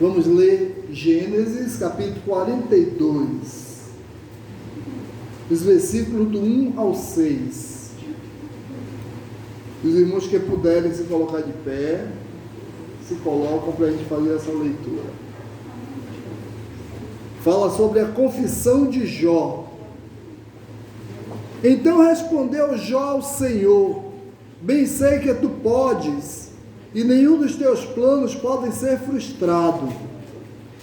Vamos ler Gênesis capítulo 42, os versículos do 1 ao 6. Os irmãos que puderem se colocar de pé, se colocam para a gente fazer essa leitura. Fala sobre a confissão de Jó. Então respondeu Jó ao Senhor: bem sei que tu podes, e nenhum dos teus planos podem ser frustrado.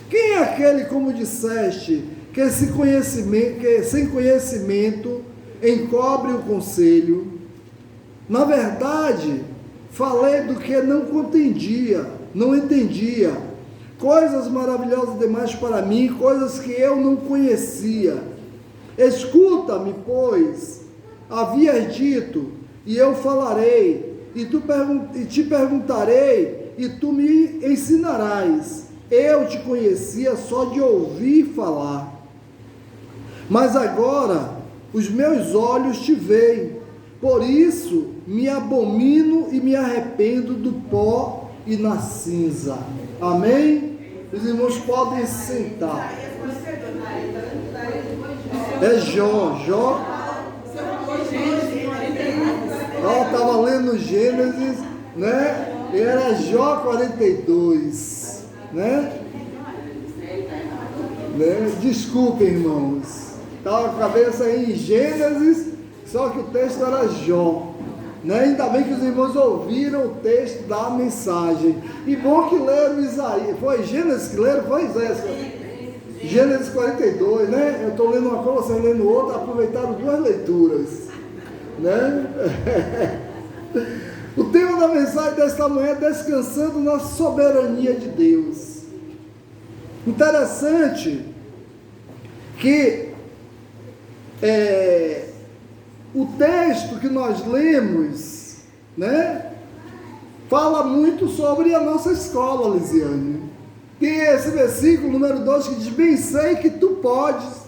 Quem é aquele, como disseste, que sem conhecimento encobre o conselho? Na verdade, falei do que não entendia, coisas maravilhosas demais para mim, coisas que eu não conhecia. Escuta-me, pois, havias dito, e eu falarei, e te perguntarei, e tu me ensinarás. Eu te conhecia só de ouvir falar, mas agora os meus olhos te veem, por isso me abomino e me arrependo do pó e na cinza. Amém? Os irmãos podem sentar. É Jó. Eu estava lendo Gênesis, né? E era Jó 42, né? Desculpem, irmãos. Estava com a cabeça em Gênesis, só que o texto era Jó, né? Ainda bem que os irmãos ouviram o texto da mensagem. E bom que leram Isaías. Foi Gênesis que leram? Foi Isaías? Gênesis 42, né? Eu estou lendo uma coisa, vocês lendo outra, aproveitaram duas leituras, né? O tema da mensagem desta manhã é descansando na soberania de Deus. Interessante que o texto que nós lemos, né, fala muito sobre a nossa escola, Lisiane. Tem esse versículo número 2 que diz: bem sei que tu podes,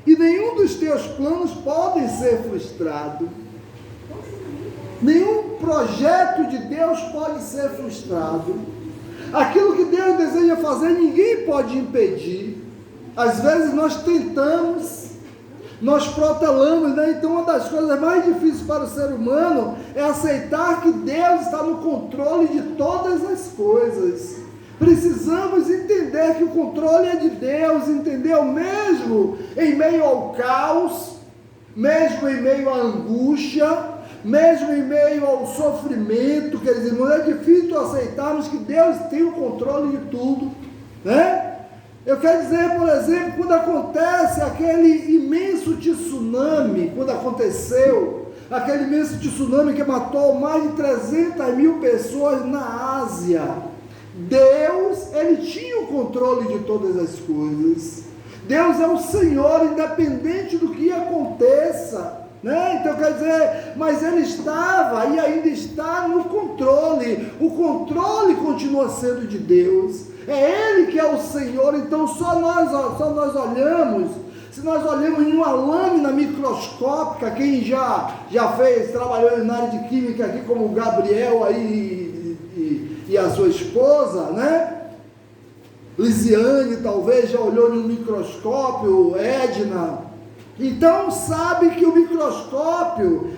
e nenhum dos teus planos podem ser frustrado. Nenhum projeto de Deus pode ser frustrado. Aquilo que Deus deseja fazer, ninguém pode impedir. Às vezes nós tentamos, nós protelamos, né? Então uma das coisas mais difíceis para o ser humano é aceitar que Deus está no controle de todas as coisas. Precisamos entender que o controle é de Deus, entendeu? Mesmo em meio ao caos, mesmo em meio à angústia, mesmo em meio ao sofrimento, queridos irmãos, é difícil aceitarmos que Deus tem o controle de tudo, né? Eu quero dizer, por exemplo, quando acontece aquele imenso tsunami, quando aconteceu aquele imenso tsunami que matou mais de 300 mil pessoas na Ásia, Deus, Ele tinha o controle de todas as coisas. Deus é o Senhor, independente do que aconteça, né? Então quer dizer, mas Ele estava e ainda está no controle. O controle continua sendo de Deus. É Ele que é o Senhor. Então só nós olhamos, se nós olhamos em uma lâmina microscópica, quem já fez, trabalhou na área de química aqui, como o Gabriel aí e a sua esposa, né? Lisiane talvez já olhou em um microscópio, Edna. Então sabe que o microscópio,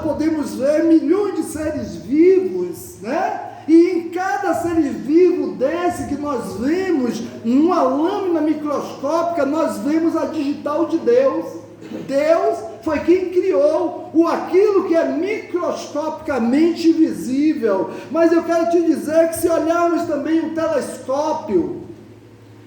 podemos ver milhões de seres vivos, né? E em cada ser vivo desse que nós vemos, numa lâmina microscópica, nós vemos a digital de Deus. Deus foi quem criou aquilo que é microscopicamente visível. Mas eu quero te dizer que se olharmos também um telescópio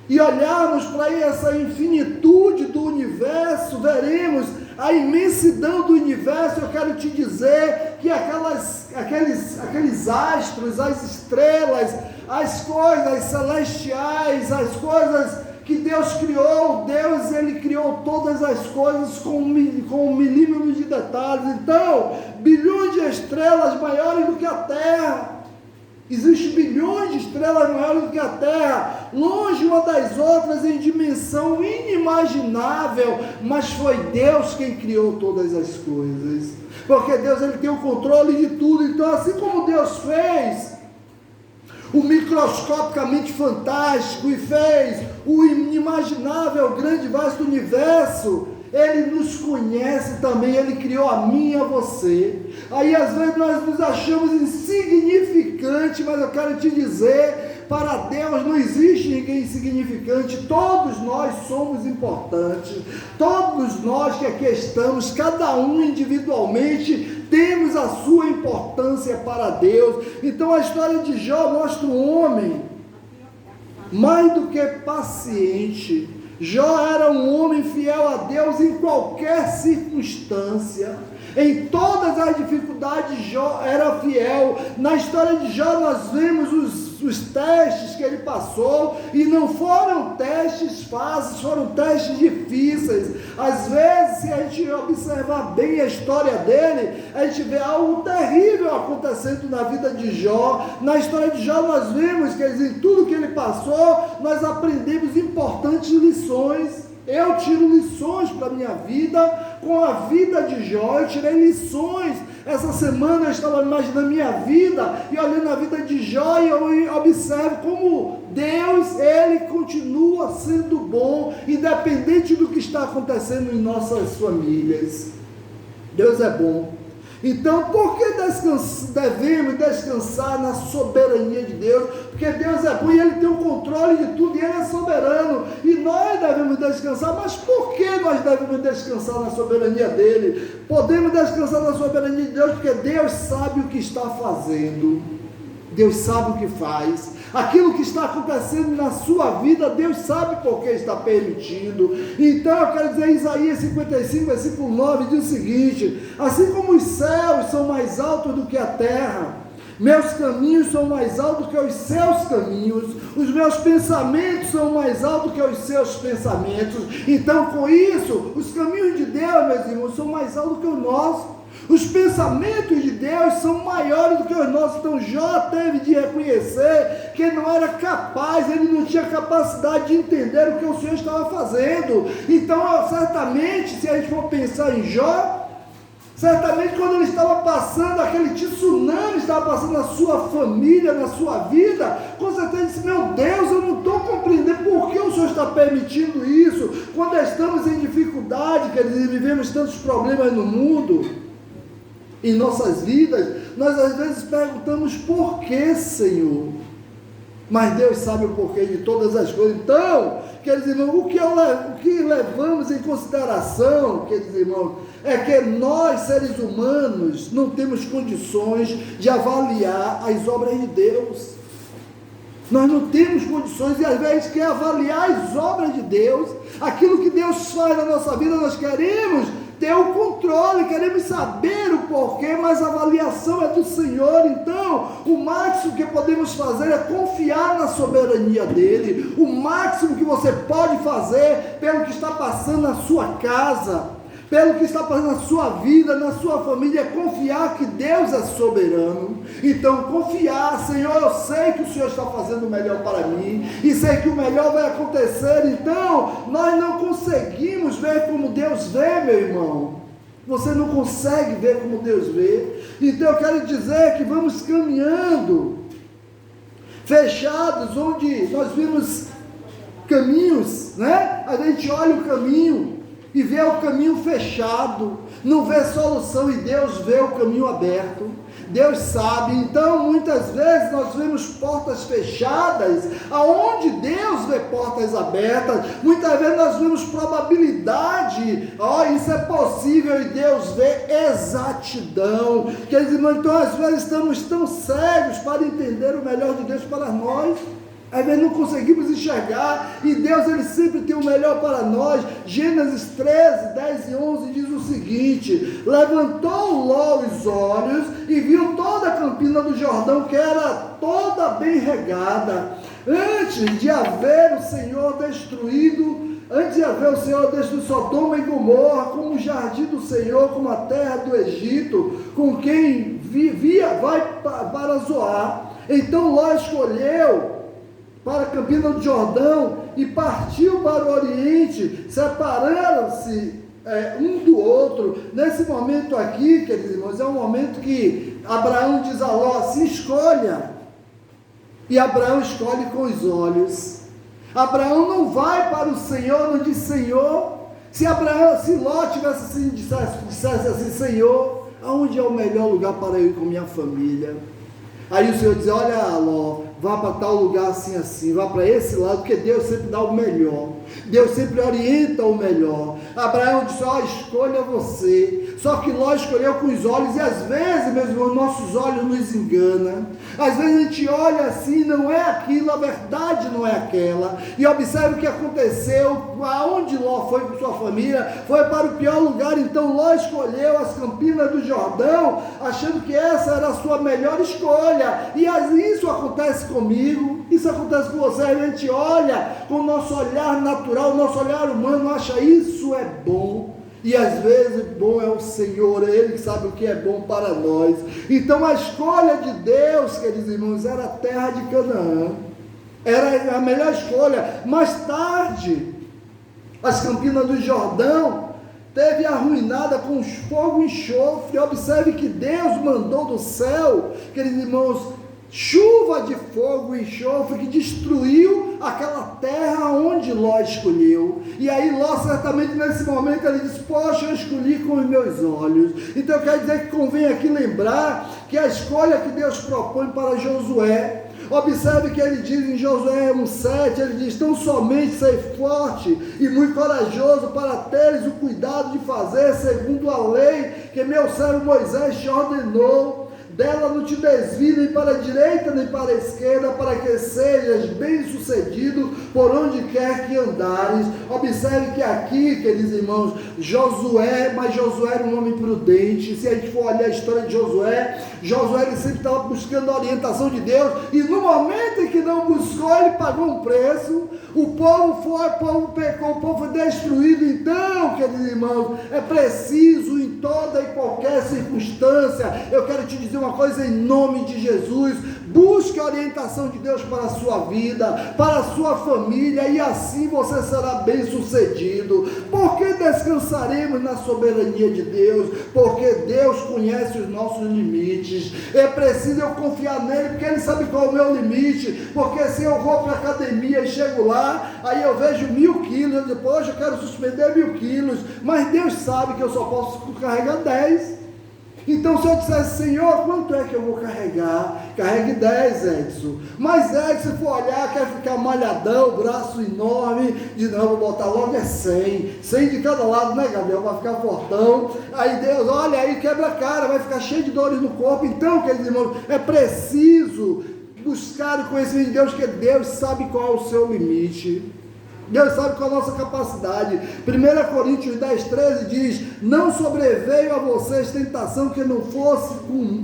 e olharmos para essa infinitude do universo, veremos a imensidão do universo. Eu quero te dizer que aqueles astros, as estrelas, as coisas celestiais, as coisas que Deus criou, Ele criou todas as coisas com um milímetro de detalhes. Então, bilhões de estrelas maiores do que a Terra. Existem bilhões de estrelas maiores do que a Terra, longe uma das outras, em dimensão inimaginável, mas foi Deus quem criou todas as coisas, porque Deus, Ele tem o controle de tudo. Então, assim como Deus fez o microscopicamente fantástico e fez o inimaginável, grande, vasto universo, Ele nos conhece também, Ele criou a mim e a você. Aí às vezes nós nos achamos insignificantes, mas eu quero te dizer, para Deus não existe ninguém insignificante, todos nós somos importantes, todos nós que aqui estamos, cada um individualmente, temos a sua importância para Deus. Então a história de Jó mostra um homem mais do que paciente. Jó era um homem fiel a Deus em qualquer circunstância, em todas as dificuldades Jó era fiel. Na história de Jó nós vemos os testes que ele passou, e não foram testes fáceis, foram testes difíceis. Às vezes, se a gente observar bem a história dele, a gente vê algo terrível acontecendo na vida de Jó. Na história de Jó nós vemos que em tudo que ele passou, nós aprendemos importantes lições. Eu tiro lições para a minha vida, com a vida de Jó, eu tirei lições. Essa semana eu estava imaginando a minha vida, e olhando a vida de Jó, e eu observo como Deus, Ele continua sendo bom, independente do que está acontecendo em nossas famílias. Deus é bom. Então, por que devemos descansar na soberania de Deus? Porque Deus é bom e Ele tem o controle de tudo, e Ele é soberano, e nós devemos descansar. Mas por que nós devemos descansar na soberania dEle? Podemos descansar na soberania de Deus porque Deus sabe o que está fazendo, Deus sabe o que faz. Aquilo que está acontecendo na sua vida, Deus sabe por que está permitindo. Então eu quero dizer, Isaías 55, versículo 9, diz o seguinte: assim como os céus são mais altos do que a terra, meus caminhos são mais altos que os seus caminhos, os meus pensamentos são mais altos que os seus pensamentos. Então, com isso, os caminhos de Deus, meus irmãos, são mais altos que os nossos. Os pensamentos de Deus são maiores do que os nossos. Então Jó teve de reconhecer que ele não era capaz, ele não tinha capacidade de entender o que o Senhor estava fazendo. Então, certamente, se a gente for pensar em Jó, certamente quando ele estava passando, aquele tsunami estava passando na sua família, na sua vida, com certeza ele disse: meu Deus, eu não estou compreendendo por que o Senhor está permitindo isso, quando estamos em dificuldade, quer dizer, vivemos tantos problemas no mundo, em nossas vidas, nós às vezes perguntamos: por que, Senhor? Mas Deus sabe o porquê de todas as coisas. Então, queridos irmãos, o que levamos em consideração, queridos irmãos, é que nós, seres humanos, não temos condições de avaliar as obras de Deus. Nós não temos condições, e às vezes quer avaliar as obras de Deus, aquilo que Deus faz na nossa vida, nós queremos ter o controle, queremos saber o porquê, mas a avaliação é do Senhor. Então, o máximo que podemos fazer é confiar na soberania dEle. O máximo que você pode fazer pelo que está passando na sua casa, pelo que está passando na sua vida, na sua família, é confiar que Deus é soberano. Então, confiar: Senhor, eu sei que o Senhor está fazendo o melhor para mim, e sei que o melhor vai acontecer. Então, nós não conseguimos ver como Deus vê, meu irmão. Você não consegue ver como Deus vê. Então, eu quero dizer que vamos caminhando, fechados, onde nós vimos caminhos, né? A gente olha o caminho e vê o caminho fechado, não vê solução, e Deus vê o caminho aberto. Deus sabe. Então muitas vezes nós vemos portas fechadas, aonde Deus vê portas abertas. Muitas vezes nós vemos probabilidade, isso é possível, e Deus vê exatidão. Quer dizer, então às vezes estamos tão cegos para entender o melhor de Deus para nós. Às vezes não conseguimos enxergar, e Deus, Ele sempre tem o melhor para nós. Gênesis 13, 10 e 11 diz o seguinte: levantou Ló os olhos e viu toda a campina do Jordão, que era toda bem regada, antes de haver o Senhor destruído Sodoma e Gomorra, como o jardim do Senhor, como a terra do Egito, com quem vai para Zoar. Então Ló escolheu para a campina do Jordão e partiu para o Oriente. Separaram-se um do outro. Nesse momento aqui, queridos irmãos, é um momento que Abraão diz a Ló assim: escolha E Abraão escolhe com os olhos. Abraão não vai para o Senhor, não diz Senhor. Se Ló tivesse assim, dissesse assim, Senhor, aonde é o melhor lugar para eu ir com minha família? Aí o Senhor diz, olha Ló, vá para tal lugar assim, assim, vá para esse lado, porque Deus sempre dá o melhor. Deus sempre orienta o melhor. Abraão disse, escolha você. Só que Ló escolheu com os olhos, e às vezes, meus irmãos, nossos olhos nos enganam. Às vezes a gente olha assim, não é aquilo, a verdade não é aquela. E observe o que aconteceu, aonde Ló foi com sua família, foi para o pior lugar. Então Ló escolheu as campinas do Jordão, achando que essa era a sua melhor escolha. E isso acontece comigo, isso acontece com você. A gente olha com o nosso olhar natural, o nosso olhar humano, acha isso é bom. E às vezes bom é o Senhor, é Ele que sabe o que é bom para nós. Então a escolha de Deus, queridos irmãos, era a terra de Canaã, era a melhor escolha. Mais tarde, as campinas do Jordão teve arruinada com fogo e enxofre. Observe que Deus mandou do céu, queridos irmãos, chuva de fogo e enxofre que destruiu aquela terra onde Ló escolheu. E aí Ló certamente nesse momento ele disse, poxa, eu escolhi com os meus olhos. Então eu quero dizer que convém aqui lembrar que a escolha que Deus propõe para Josué, observe que ele diz em Josué 1,7, ele diz, tão somente ser forte e muito corajoso para teres o cuidado de fazer segundo a lei que meu servo Moisés te ordenou. Dela não te desvie nem para a direita nem para a esquerda, para que sejas bem sucedido por onde quer que andares. Observe que aqui, queridos irmãos, Josué, mas Josué era um homem prudente. Se a gente for olhar a história de Josué, ele sempre estava buscando a orientação de Deus, e no momento em que não buscou, ele pagou um preço. O povo pecou, o povo foi destruído. Então, queridos irmãos, é preciso em toda e qualquer circunstância, eu quero te dizer uma coisa em nome de Jesus, busque a orientação de Deus para a sua vida, para a sua família, e assim você será bem sucedido. Porque descansaremos na soberania de Deus? Porque Deus conhece os nossos limites. É preciso eu confiar nele, porque ele sabe qual é o meu limite. Porque se eu vou para a academia e chego lá, aí eu vejo 1000 quilos, eu digo, poxa, eu quero suspender 1000 quilos, mas Deus sabe que eu só posso carregar 10. Então se eu dissesse, Senhor, quanto é que eu vou carregar? Carregue 10, Edson. Mas Edson, se for olhar, quer ficar malhadão, braço enorme, diz, não, vou botar logo 100 de cada lado, né, Gabriel, vai ficar fortão. Aí Deus, olha aí, quebra a cara, vai ficar cheio de dores no corpo. Então, queridos irmãos, é preciso buscar o conhecimento de Deus, porque Deus sabe qual é o seu limite. Deus sabe qual é a nossa capacidade. 1 Coríntios 10,13 diz, não sobreveio a vocês tentação que não fosse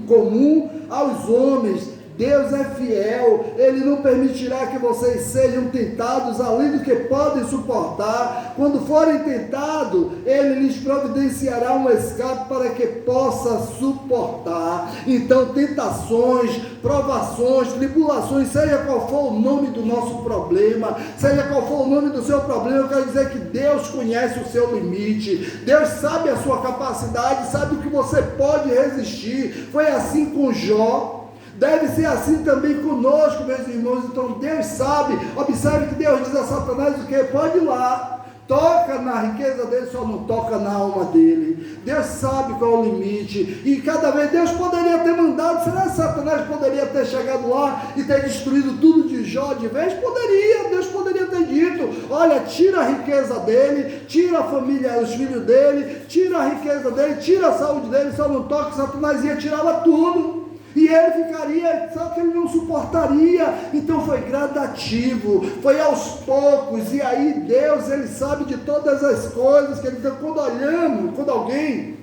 comum aos homens. Deus é fiel, Ele não permitirá que vocês sejam tentados além do que podem suportar. Quando forem tentados, Ele lhes providenciará um escape para que possa suportar. Então, tentações, provações, tribulações, seja qual for o nome do nosso problema, seja qual for o nome do seu problema, eu quero dizer que Deus conhece o seu limite, Deus sabe a sua capacidade, sabe o que você pode resistir. Foi assim com Jó. Deve ser assim também conosco, meus irmãos. Então Deus sabe. Observe que Deus diz a Satanás o que? Pode ir lá, toca na riqueza dele, só não toca na alma dele. Deus sabe qual é o limite. E cada vez Deus poderia ter mandado. Será que Satanás poderia ter chegado lá e ter destruído tudo de Jó de vez? Poderia. Deus poderia ter dito, olha, tira a riqueza dele, tira a família, os filhos dele, tira a riqueza dele, tira a saúde dele, só não toca. Satanás ia tirá-la tudo. E ele ficaria, só que ele não suportaria. Então foi gradativo, foi aos poucos. E aí Deus, Ele sabe de todas as coisas. Que Ele diz, quando alguém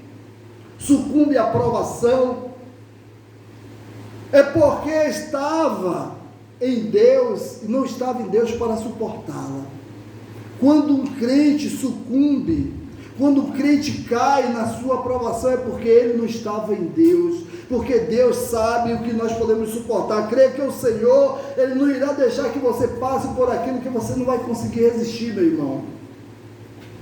sucumbe à provação, é porque estava em Deus e não estava em Deus para suportá-la. Quando um crente sucumbe, quando o crente cai na sua aprovação, é porque ele não estava em Deus, porque Deus sabe o que nós podemos suportar. Creia que o Senhor, Ele não irá deixar que você passe por aquilo que você não vai conseguir resistir, meu irmão.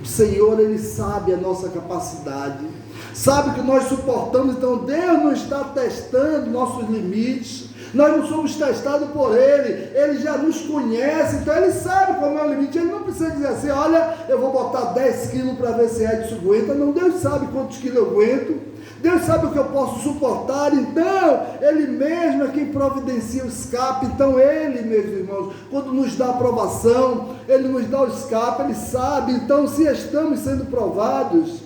O Senhor, Ele sabe a nossa capacidade, sabe o que nós suportamos. Então Deus não está testando nossos limites, nós não somos testados por Ele já nos conhece, então Ele sabe qual é o limite. Ele não precisa dizer assim, olha, eu vou botar 10 quilos para ver se Edson aguenta. Não, Deus sabe quantos quilos eu aguento, Deus sabe o que eu posso suportar, então Ele mesmo é quem providencia o escape. Então Ele, meus irmãos, quando nos dá aprovação, Ele nos dá o escape, Ele sabe. Então, se estamos sendo provados,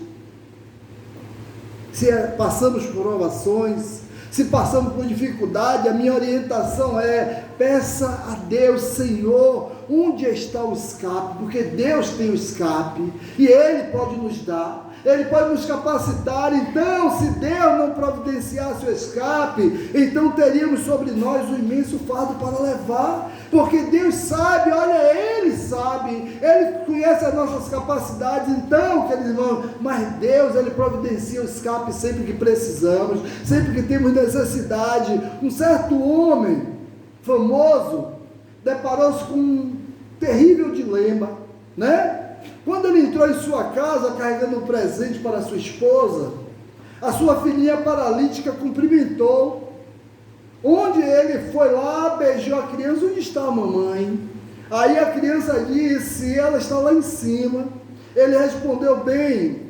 se passamos por provações, se passamos por dificuldade, a minha orientação é: peça a Deus, Senhor, onde está o escape? Porque Deus tem o escape e Ele pode nos dar, Ele pode nos capacitar. Então, se Deus não providenciasse o escape, então teríamos sobre nós um imenso fardo para levar, porque Deus sabe, olha, Ele sabe, Ele conhece as nossas capacidades. Então, queridos irmãos, mas Deus, Ele providencia o escape sempre que precisamos, sempre que temos necessidade. Um certo homem famoso deparou-se com um terrível dilema, né? Quando ele entrou em sua casa carregando um presente para sua esposa, a sua filhinha paralítica cumprimentou. Onde ele foi lá, beijou a criança: onde está a mamãe? Aí a criança disse: ela está lá em cima. Ele respondeu: bem,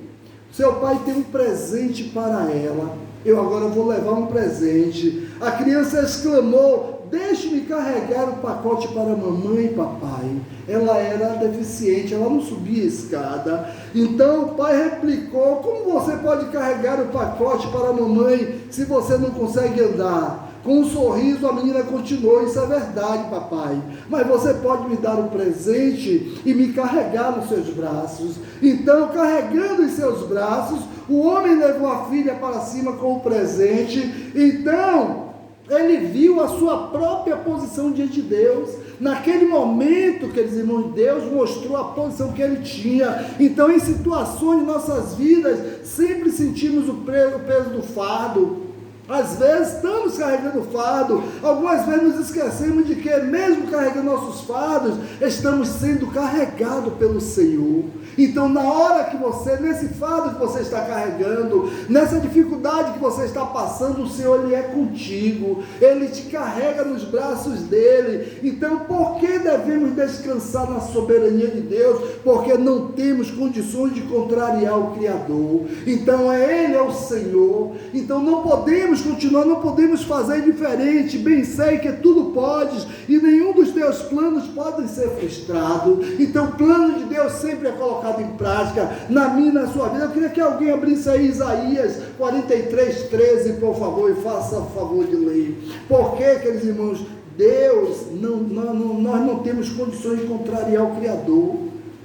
seu pai tem um presente para ela, eu agora vou levar um presente. A criança exclamou: deixe-me carregar o pacote para a mamãe, papai. Ela era deficiente, ela não subia a escada. Então o pai replicou: como você pode carregar o pacote para a mamãe se você não consegue andar? Com um sorriso a menina continuou: isso é verdade, papai, mas você pode me dar um presente e me carregar nos seus braços. Então, carregando em seus braços, o homem levou a filha para cima com o presente. Então ele viu a sua própria posição diante de Deus. Naquele momento, queridos irmãos, Deus mostrou a posição que Ele tinha. Então, em situações de nossas vidas, sempre sentimos o peso do fardo. Às vezes estamos carregando fardo, algumas vezes nos esquecemos de que, mesmo carregando nossos fardos, estamos sendo carregados pelo Senhor. Então, na hora que você, nesse fardo que você está carregando, nessa dificuldade que você está passando, o Senhor, Ele é contigo, Ele te carrega nos braços dEle. Então, por que devemos descansar na soberania de Deus? Porque não temos condições de contrariar o Criador. Então, Ele é o Senhor. Então, não podemos continuar, não podemos fazer diferente. Bem sei que tudo podes e nenhum dos teus planos podem ser frustrado. Então, o plano de Deus sempre é colocado em prática na minha e na sua vida. Eu queria que alguém abrisse aí Isaías 43:13, por favor, e faça o favor de ler. Porque, queridos irmãos, Deus, nós não temos condições de contrariar o Criador.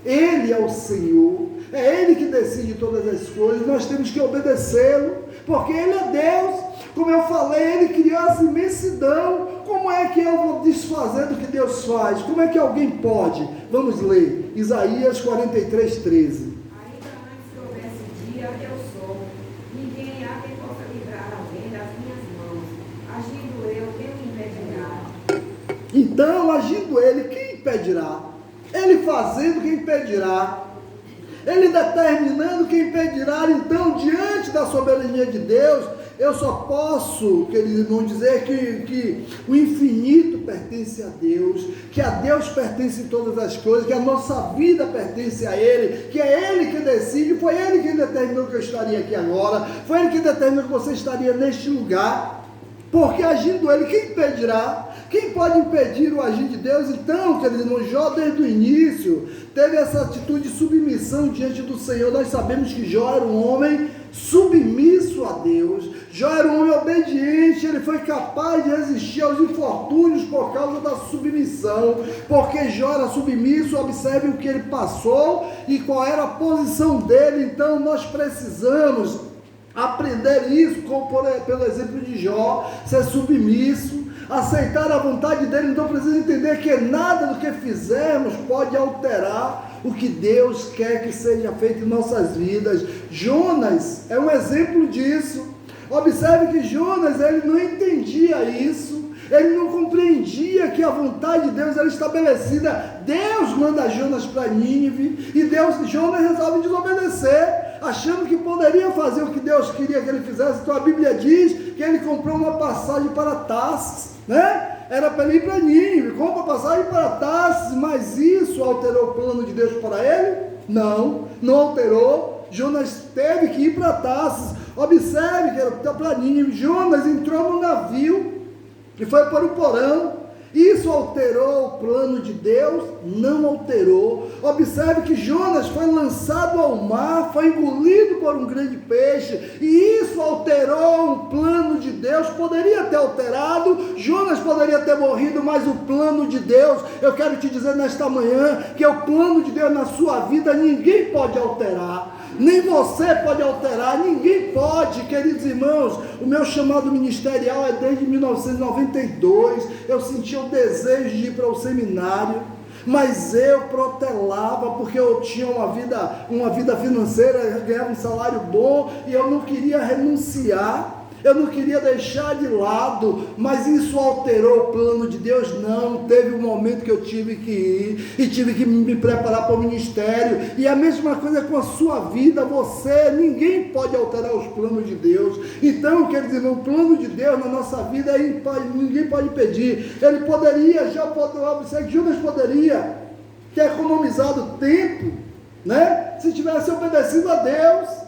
Ele é o Senhor, é Ele que decide todas as coisas. Nós temos que obedecê-lo, porque Ele é Deus. Como eu falei, Ele criou essa imensidão. Como é que eu vou desfazer do que Deus faz? Como é que alguém pode? Vamos ler Isaías 43:13. Ainda antes que houvesse dia, eu sou. Ninguém há quem possa livrar alguém das minhas mãos. Agindo eu, quem me impedirá? Então, agindo Ele, quem impedirá? Ele fazendo, quem impedirá? Ele determinando, quem impedirá? Então, diante da soberania de Deus, eu só posso, queridos irmãos, dizer que o infinito pertence a Deus, que a Deus pertence todas as coisas, que a nossa vida pertence a Ele, que é Ele que decide. Foi Ele quem determinou que eu estaria aqui agora, foi Ele que determinou que você estaria neste lugar. Porque agindo Ele, quem impedirá? Quem pode impedir o agir de Deus? Então, queridos irmãos, Jó desde o início teve essa atitude de submissão diante do Senhor. Nós sabemos que Jó era um homem submisso a Deus. Jó era um homem obediente, ele foi capaz de resistir aos infortúnios por causa da submissão, porque Jó era submisso. Observe o que ele passou e qual era a posição dele. Então nós precisamos aprender isso, pelo exemplo de Jó, ser submisso, aceitar a vontade dele. Então precisa entender que nada do que fizermos pode alterar o que Deus quer que seja feito em nossas vidas. Jonas é um exemplo disso. Observe que Jonas, ele não entendia isso, ele não compreendia que a vontade de Deus era estabelecida. Deus manda Jonas para Nínive e Jonas resolve desobedecer, achando que poderia fazer o que Deus queria que ele fizesse. Então a Bíblia diz que ele comprou uma passagem para Tarsis. né? Era para ele ir para Nínive, compra passagem para Tarsis, mas isso alterou o plano de Deus para ele? Não, não alterou. Jonas teve que ir para Tarsis. Observe que era para Nínive. Jonas entrou no navio e foi para o porão. Isso alterou o plano de Deus? Não alterou. Observe que Jonas foi lançado ao mar, foi engolido por um grande peixe, e isso alterou o plano de Deus. Poderia ter alterado, Jonas poderia ter morrido, mas o plano de Deus, eu quero te dizer nesta manhã, que é o plano de Deus na sua vida, ninguém pode alterar. Nem você pode alterar, ninguém pode, queridos irmãos. O meu chamado ministerial é desde 1992. Eu sentia o desejo de ir para o seminário, mas eu protelava, porque eu tinha uma vida financeira, ganhava um salário bom, e eu não queria renunciar. Eu não queria deixar de lado, mas isso alterou o plano de Deus? Não. Teve um momento que eu tive que ir, e tive que me preparar para o ministério, e a mesma coisa com a sua vida. Ninguém pode alterar os planos de Deus. Então, quer dizer, o plano de Deus na nossa vida, ninguém pode impedir. Ele poderia, Judas poderia ter economizado tempo, né? Se tivesse obedecido a Deus,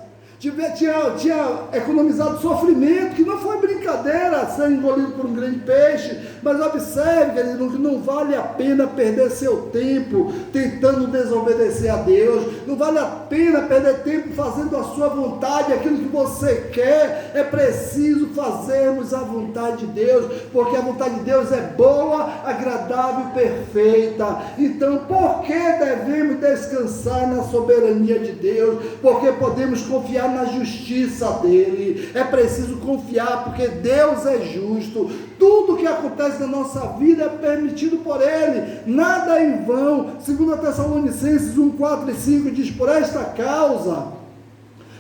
tinha economizado sofrimento, que não foi brincadeira ser engolido por um grande peixe. Mas observe, que não vale a pena perder seu tempo tentando desobedecer a Deus. Não vale a pena perder tempo fazendo a sua vontade, aquilo que você quer. É preciso fazermos a vontade de Deus, porque a vontade de Deus é boa, agradável e perfeita. Então, por que devemos descansar na soberania de Deus? Porque podemos confiar na justiça dele. É preciso confiar, porque Deus é justo. Tudo que acontece na nossa vida é permitido por ele, nada é em vão. 2 Tessalonicenses 1, 4 e 5 diz: por esta causa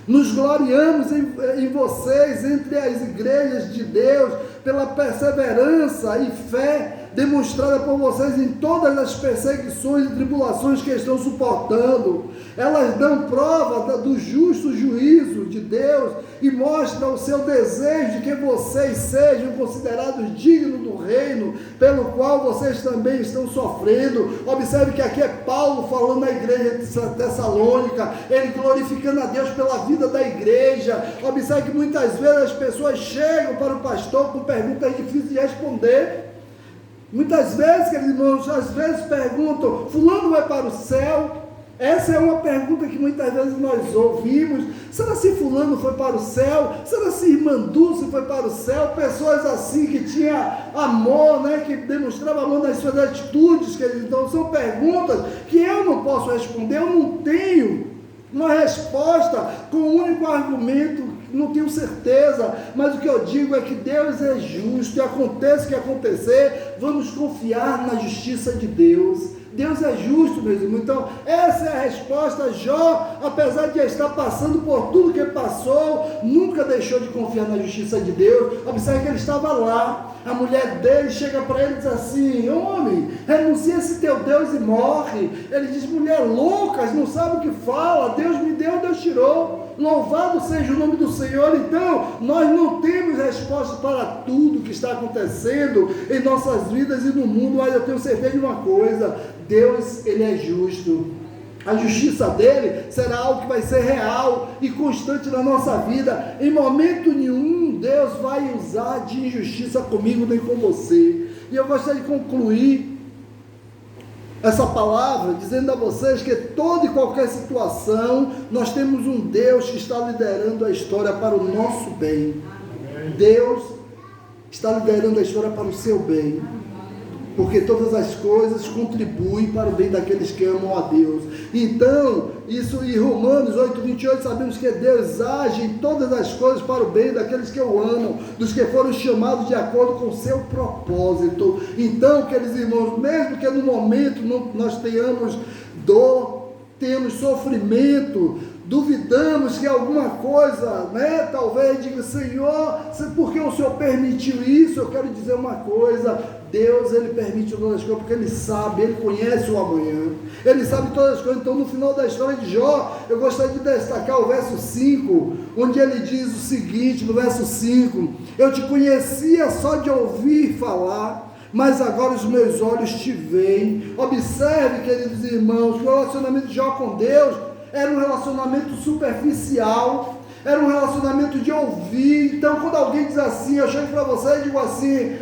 nos gloriamos em vocês entre as igrejas de Deus, pela perseverança e fé demonstrada por vocês em todas as perseguições e tribulações que estão suportando. Elas dão prova do justo juízo de Deus e mostram o seu desejo de que vocês sejam considerados dignos do reino pelo qual vocês também estão sofrendo. Observe que aqui é Paulo falando na igreja de Tessalônica, ele glorificando a Deus pela vida da igreja. Observe que muitas vezes as pessoas chegam para o pastor com perguntas difíceis de responder. Muitas vezes, queridos irmãos, às vezes perguntam: fulano vai para o céu? Essa é uma pergunta que muitas vezes nós ouvimos. Será se fulano foi para o céu? Será se irmã Dulce foi para o céu? Pessoas assim que tinham amor, né? Que demonstravam amor nas suas atitudes, queridos. Então são perguntas que eu não posso responder. Eu não tenho uma resposta com um único argumento, não tenho certeza, mas o que eu digo é que Deus é justo, e aconteça o que acontecer, vamos confiar na justiça de Deus. Deus é justo, meus irmãos. Então, essa é a resposta. Jó, apesar de estar passando por tudo que passou, nunca deixou de confiar na justiça de Deus. Observe que ele estava lá. A mulher dele chega para ele e diz assim: homem, renuncia esse teu Deus e morre. Ele diz: mulher louca, não sabe o que fala. Deus me deu, Deus tirou. Louvado seja o nome do Senhor. Então, nós não temos resposta para tudo que está acontecendo em nossas vidas e no mundo, mas eu tenho certeza de uma coisa: Deus, ele é justo. A justiça dele será algo que vai ser real e constante na nossa vida. Em momento nenhum Deus vai usar de injustiça comigo nem com você. E eu gostaria de concluir essa palavra dizendo a vocês que toda e qualquer situação, nós temos um Deus que está liderando a história para o nosso bem. Deus está liderando a história para o seu bem, porque todas as coisas contribuem para o bem daqueles que amam a Deus. Então, isso em Romanos 8:28, sabemos que Deus age em todas as coisas para o bem daqueles que o amam, dos que foram chamados de acordo com o seu propósito. Então, queridos irmãos, mesmo que no momento nós tenhamos dor, temos sofrimento, duvidamos que alguma coisa, né, talvez diga: Senhor, por que o Senhor permitiu isso? Eu quero dizer uma coisa: Deus, ele permite todas as coisas, porque ele sabe, ele conhece o amanhã, ele sabe todas as coisas. Então, no final da história de Jó, eu gostaria de destacar o verso 5, onde ele diz o seguinte, no verso 5: Eu te conhecia só de ouvir falar, mas agora os meus olhos te veem. Observe, queridos irmãos, que o relacionamento de Jó com Deus era um relacionamento superficial, era um relacionamento de ouvir. Então, quando alguém diz assim, eu chego para você e digo assim,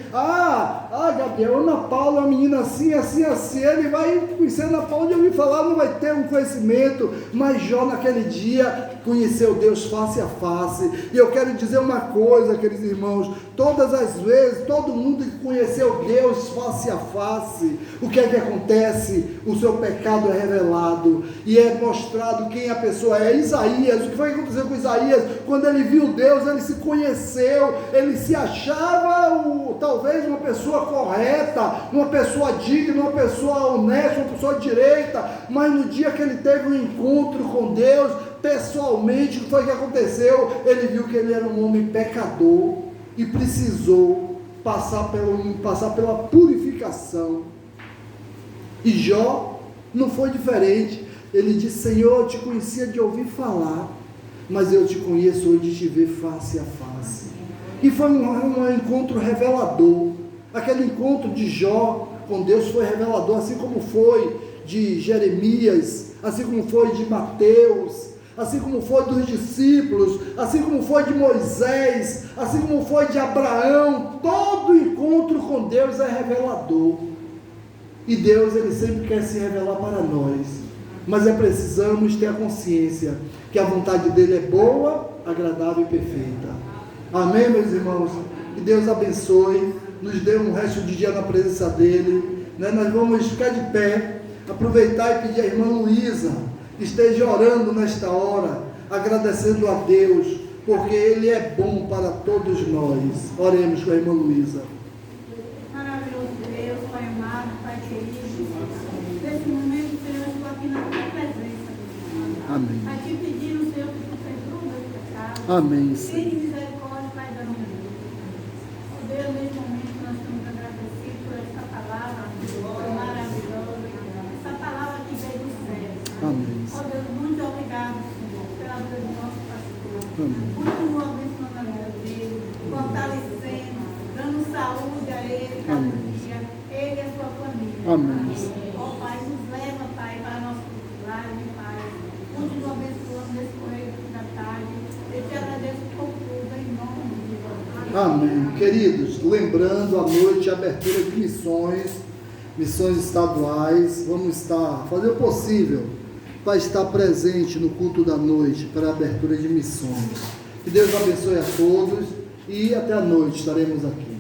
Gabriel, Ana Paula é uma menina assim, assim, assim, ele vai conhecer Ana Paula de ouvir falar, não vai ter um conhecimento, mas Jó naquele dia conheceu Deus face a face. E eu quero dizer uma coisa, queridos irmãos, todas as vezes, todo mundo que conheceu Deus face a face, o que é que acontece? O seu pecado é revelado, e é mostrado quem a pessoa é. Isaías, o que foi que aconteceu com Isaías? Quando ele viu Deus, ele se conheceu, ele se achava talvez uma pessoa correta, uma pessoa digna, uma pessoa honesta, uma pessoa direita, mas no dia que ele teve um encontro com Deus, pessoalmente, o que foi que aconteceu? Ele viu que ele era um homem pecador e precisou passar pela purificação. E Jó não foi diferente. Ele disse: Senhor, eu te conhecia de ouvir falar, mas eu te conheço hoje de te ver face a face. E foi um encontro revelador. Aquele encontro de Jó com Deus foi revelador, assim como foi de Jeremias, assim como foi de Mateus, assim como foi dos discípulos, assim como foi de Moisés, assim como foi de Abraão. Todo encontro com Deus é revelador. E Deus, Ele sempre quer se revelar para nós, mas precisamos ter a consciência que a vontade dEle é boa, agradável e perfeita. Amém, meus irmãos? Que Deus abençoe, nos dê um resto de dia na presença dEle, né? Nós vamos ficar de pé, aproveitar e pedir à irmã Luísa que esteja orando nesta hora, agradecendo a Deus, porque Ele é bom para todos nós. Oremos com a irmã Luísa. Maravilhoso Deus, Pai amado, Pai querido, nesse momento, Senhor, eu estou aqui na tua presença, Deus. Amém. A te pedindo, Senhor, que tu perdoa o meu pecado. Amém, Tenha Senhor. misericórdia, Pai da minha vida. Ó Deus, nesse momento nós estamos agradecidos por essa palavra maravilhosa, essa palavra que veio do céu. Amém. Ó Deus, muito obrigado, Senhor, pela vida do nosso pastor. Amém. Continua abençoando a vida dele, fortalecendo, dando saúde a ele cada Amém. dia, ele e a sua família. Amém. Ó Pai, nos leva, Pai, para nosso lar, Pai. Continua abençoando nesse correio da tarde. Eu te agradeço por tudo, em nome de Jesus. Amém. Queridos, lembrando a noite, a abertura de missões estaduais, vamos fazer o possível para estar presente no culto da noite, para a abertura de missões. Que Deus abençoe a todos e até a noite estaremos aqui.